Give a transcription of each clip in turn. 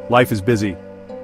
Life is busy.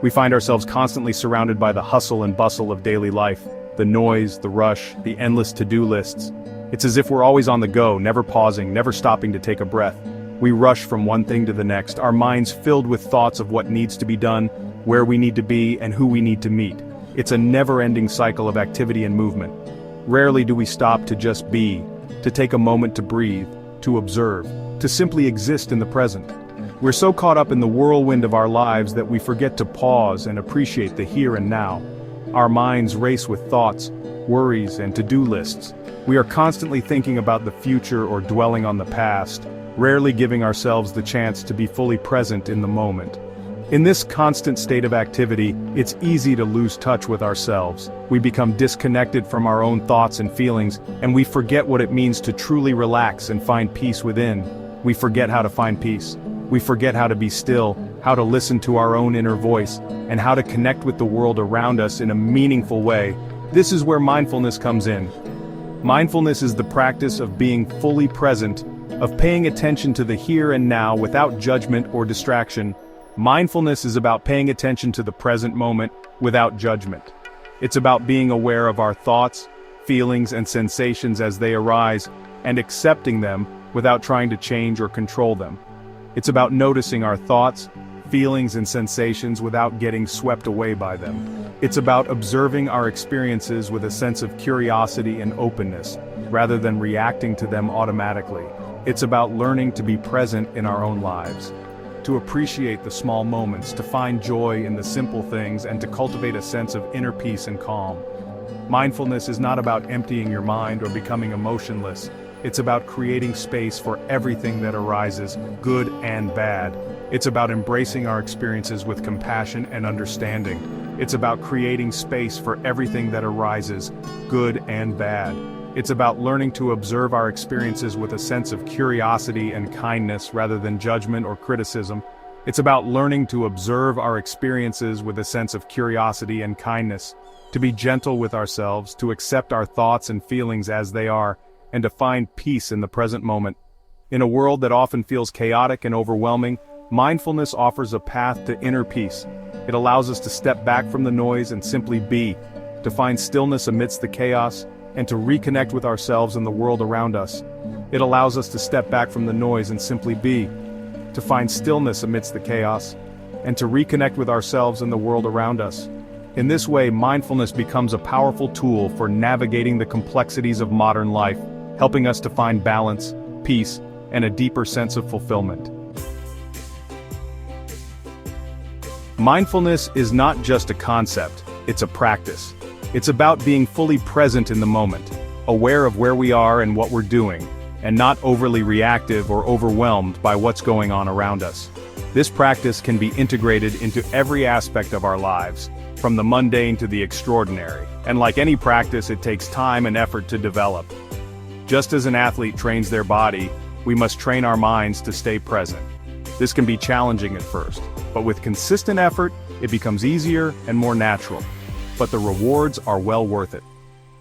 We find ourselves constantly surrounded by the hustle and bustle of daily life, the noise, the rush, the endless to-do lists. It's as if we're always on the go, never pausing, never stopping to take a breath. We rush from one thing to the next, our minds filled with thoughts of what needs to be done, where we need to be, and who we need to meet. It's a never-ending cycle of activity and movement. Rarely do we stop to just be, to take a moment to breathe, to observe, to simply exist in the present. We're so caught up in the whirlwind of our lives that we forget to pause and appreciate the here and now. Our minds race with thoughts, worries, and to-do lists. We are constantly thinking about the future or dwelling on the past, rarely giving ourselves the chance to be fully present in the moment. In this constant state of activity, it's easy to lose touch with ourselves. We become disconnected from our own thoughts and feelings, and we forget what it means to truly relax and find peace within. We forget how to find peace. We forget how to be still, how to listen to our own inner voice, and how to connect with the world around us in a meaningful way. This is where mindfulness comes in. Mindfulness is the practice of being fully present, of paying attention to the here and now without judgment or distraction. Mindfulness is about paying attention to the present moment without judgment. It's about being aware of our thoughts, feelings, and sensations as they arise, and accepting them without trying to change or control them. It's about noticing our thoughts, feelings, and sensations without getting swept away by them. It's about observing our experiences with a sense of curiosity and openness, rather than reacting to them automatically. It's about learning to be present in our own lives, to appreciate the small moments, to find joy in the simple things, and to cultivate a sense of inner peace and calm. Mindfulness is not about emptying your mind or becoming emotionless. It's about creating space for everything that arises, good and bad. It's about embracing our experiences with compassion and understanding. It's about creating space for everything that arises, good and bad. It's about learning to observe our experiences with a sense of curiosity and kindness rather than judgment or criticism. It's about learning to observe our experiences with a sense of curiosity and kindness, to be gentle with ourselves, to accept our thoughts and feelings as they are, and to find peace in the present moment. In a world that often feels chaotic and overwhelming, mindfulness offers a path to inner peace. It allows us to step back from the noise and simply be, to find stillness amidst the chaos, and to reconnect with ourselves and the world around us. It allows us to step back from the noise and simply be, to find stillness amidst the chaos, and to reconnect with ourselves and the world around us. In this way, mindfulness becomes a powerful tool for navigating the complexities of modern life, helping us to find balance, peace, and a deeper sense of fulfillment. Mindfulness is not just a concept, it's a practice. It's about being fully present in the moment, aware of where we are and what we're doing, and not overly reactive or overwhelmed by what's going on around us. This practice can be integrated into every aspect of our lives, from the mundane to the extraordinary, and like any practice, it takes time and effort to develop. Just as an athlete trains their body, we must train our minds to stay present. This can be challenging at first, but with consistent effort, it becomes easier and more natural. But the rewards are well worth it.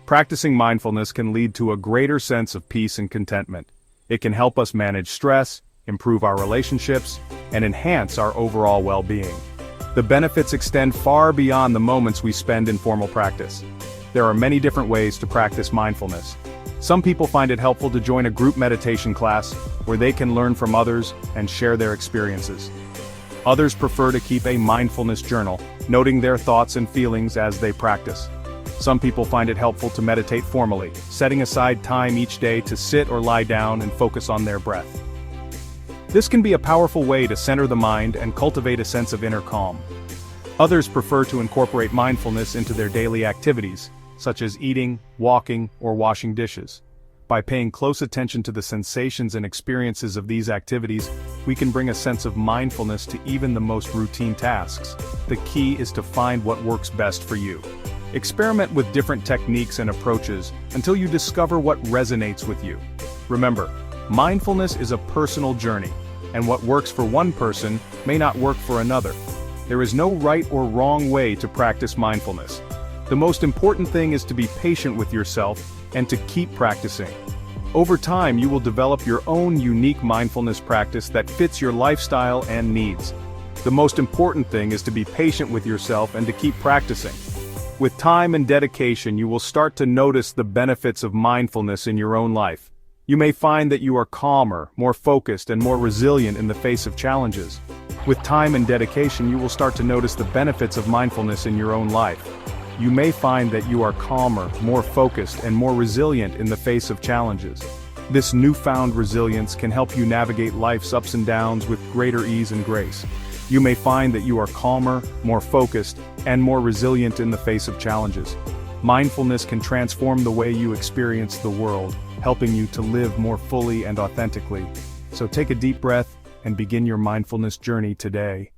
Practicing mindfulness can lead to a greater sense of peace and contentment. It can help us manage stress, improve our relationships, and enhance our overall well-being. The benefits extend far beyond the moments we spend in formal practice. There are many different ways to practice mindfulness. Some people find it helpful to join a group meditation class, where they can learn from others and share their experiences. Others prefer to keep a mindfulness journal, noting their thoughts and feelings as they practice. Some people find it helpful to meditate formally, setting aside time each day to sit or lie down and focus on their breath. This can be a powerful way to center the mind and cultivate a sense of inner calm. Others prefer to incorporate mindfulness into their daily activities, such as eating, walking, or washing dishes. By paying close attention to the sensations and experiences of these activities, we can bring a sense of mindfulness to even the most routine tasks. The key is to find what works best for you. Experiment with different techniques and approaches until you discover what resonates with you. Remember, mindfulness is a personal journey, and what works for one person may not work for another. There is no right or wrong way to practice mindfulness. The most important thing is to be patient with yourself and to keep practicing. Over time, you will develop your own unique mindfulness practice that fits your lifestyle and needs. The most important thing is to be patient with yourself and to keep practicing. With time and dedication, you will start to notice the benefits of mindfulness in your own life. You may find that you are calmer, more focused, and more resilient in the face of challenges. With time and dedication, you will start to notice the benefits of mindfulness in your own life. You may find that you are calmer, more focused, and more resilient in the face of challenges. This newfound resilience can help you navigate life's ups and downs with greater ease and grace. You may find that you are calmer, more focused, and more resilient in the face of challenges. Mindfulness can transform the way you experience the world, helping you to live more fully and authentically. So take a deep breath and begin your mindfulness journey today.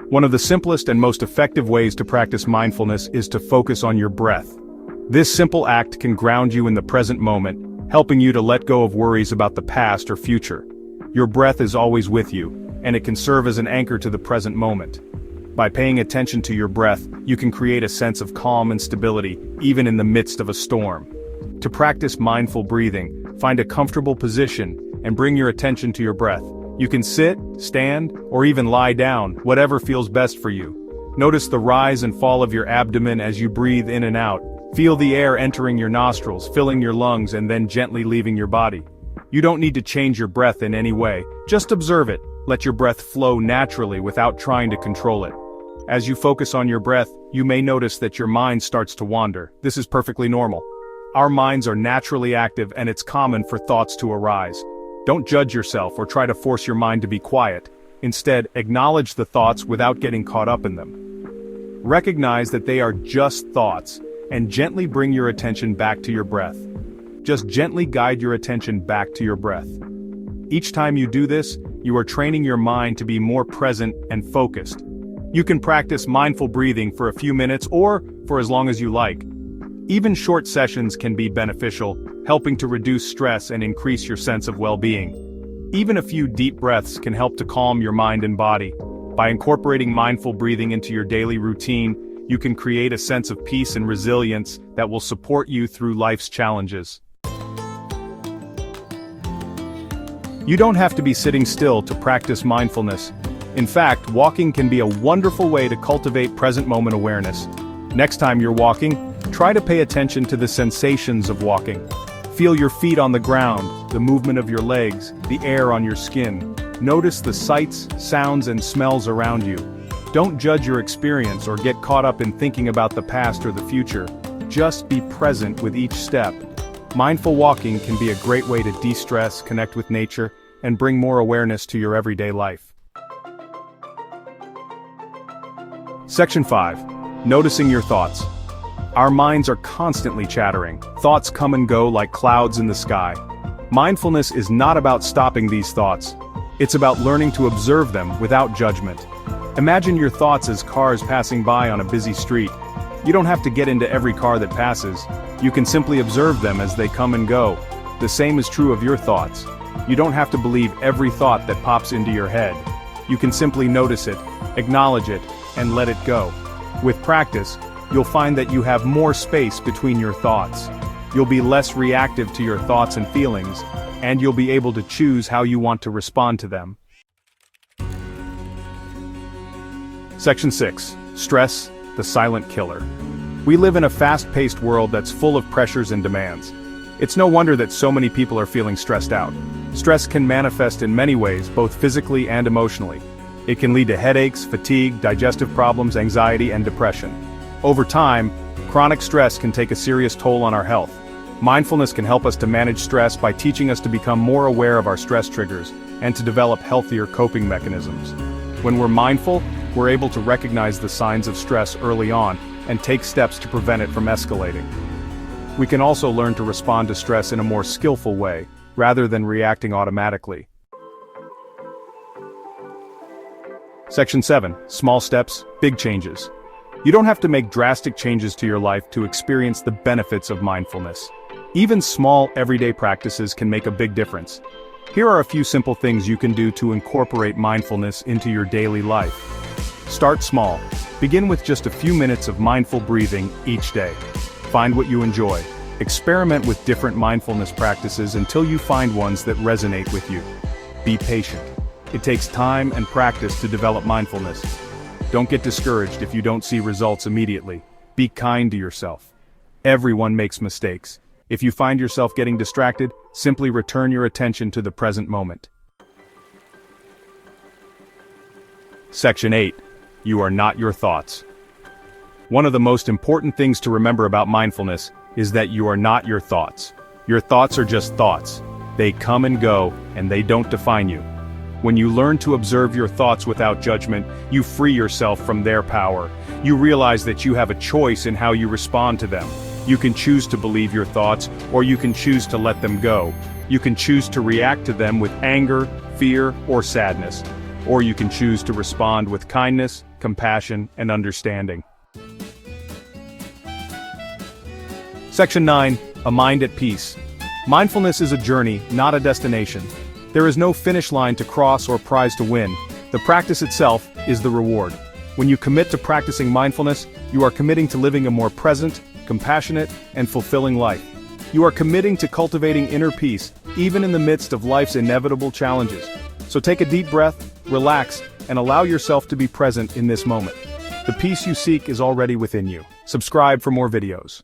One of the simplest and most effective ways to practice mindfulness is to focus on your breath. This simple act can ground you in the present moment, helping you to let go of worries about the past or future. Your breath is always with you, and it can serve as an anchor to the present moment. By paying attention to your breath, you can create a sense of calm and stability, even in the midst of a storm. To practice mindful breathing, find a comfortable position and bring your attention to your breath. You can sit, stand, or even lie down, whatever feels best for you. Notice the rise and fall of your abdomen as you breathe in and out. Feel the air entering your nostrils, filling your lungs, and then gently leaving your body. You don't need to change your breath in any way, just observe it. Let your breath flow naturally without trying to control it. As you focus on your breath, you may notice that your mind starts to wander. This is perfectly normal. Our minds are naturally active, and it's common for thoughts to arise. Don't judge yourself or try to force your mind to be quiet. Instead, acknowledge the thoughts without getting caught up in them. Recognize that they are just thoughts, and gently bring your attention back to your breath. Just gently guide your attention back to your breath. Each time you do this, you are training your mind to be more present and focused. You can practice mindful breathing for a few minutes or for as long as you like. Even short sessions can be beneficial, helping to reduce stress and increase your sense of well-being. Even a few deep breaths can help to calm your mind and body. By incorporating mindful breathing into your daily routine, you can create a sense of peace and resilience that will support you through life's challenges. You don't have to be sitting still to practice mindfulness. In fact, walking can be a wonderful way to cultivate present moment awareness. Next time you're walking, try to pay attention to the sensations of walking. Feel your feet on the ground, the movement of your legs, the air on your skin. Notice the sights, sounds, and smells around you. Don't judge your experience or get caught up in thinking about the past or the future. Just be present with each step. Mindful walking can be a great way to de-stress, connect with nature, and bring more awareness to your everyday life. Section 5. Noticing your thoughts. Our minds are constantly chattering. Thoughts come and go like clouds in the sky. Mindfulness is not about stopping these thoughts. It's about learning to observe them without judgment. Imagine your thoughts as cars passing by on a busy street. You don't have to get into every car that passes. You can simply observe them as they come and go. The same is true of your thoughts. You don't have to believe every thought that pops into your head. You can simply notice it, acknowledge it, and let it go. With practice, you'll find that you have more space between your thoughts. You'll be less reactive to your thoughts and feelings, and you'll be able to choose how you want to respond to them. Section 6. Stress, the silent killer. We live in a fast-paced world that's full of pressures and demands. It's no wonder that so many people are feeling stressed out. Stress can manifest in many ways, both physically and emotionally. It can lead to headaches, fatigue, digestive problems, anxiety, and depression. Over time, chronic stress can take a serious toll on our health. Mindfulness can help us to manage stress by teaching us to become more aware of our stress triggers and to develop healthier coping mechanisms. When we're mindful, we're able to recognize the signs of stress early on and take steps to prevent it from escalating. We can also learn to respond to stress in a more skillful way, rather than reacting automatically. Section 7. Small steps, big changes. You don't have to make drastic changes to your life to experience the benefits of mindfulness. Even small, everyday practices can make a big difference. Here are a few simple things you can do to incorporate mindfulness into your daily life. Start small. Begin with just a few minutes of mindful breathing each day. Find what you enjoy. Experiment with different mindfulness practices until you find ones that resonate with you. Be patient. It takes time and practice to develop mindfulness. Don't get discouraged if you don't see results immediately. Be kind to yourself. Everyone makes mistakes. If you find yourself getting distracted, simply return your attention to the present moment. Section 8. You are not your thoughts. One of the most important things to remember about mindfulness is that you are not your thoughts. Your thoughts are just thoughts. They come and go, and they don't define you. When you learn to observe your thoughts without judgment, you free yourself from their power. You realize that you have a choice in how you respond to them. You can choose to believe your thoughts, or you can choose to let them go. You can choose to react to them with anger, fear, or sadness. Or you can choose to respond with kindness, compassion, and understanding. Section 9. A mind at peace. Mindfulness is a journey, not a destination. There is no finish line to cross or prize to win. The practice itself is the reward. When you commit to practicing mindfulness, you are committing to living a more present, compassionate, and fulfilling life. You are committing to cultivating inner peace, even in the midst of life's inevitable challenges. So take a deep breath, relax, and allow yourself to be present in this moment. The peace you seek is already within you. Subscribe for more videos.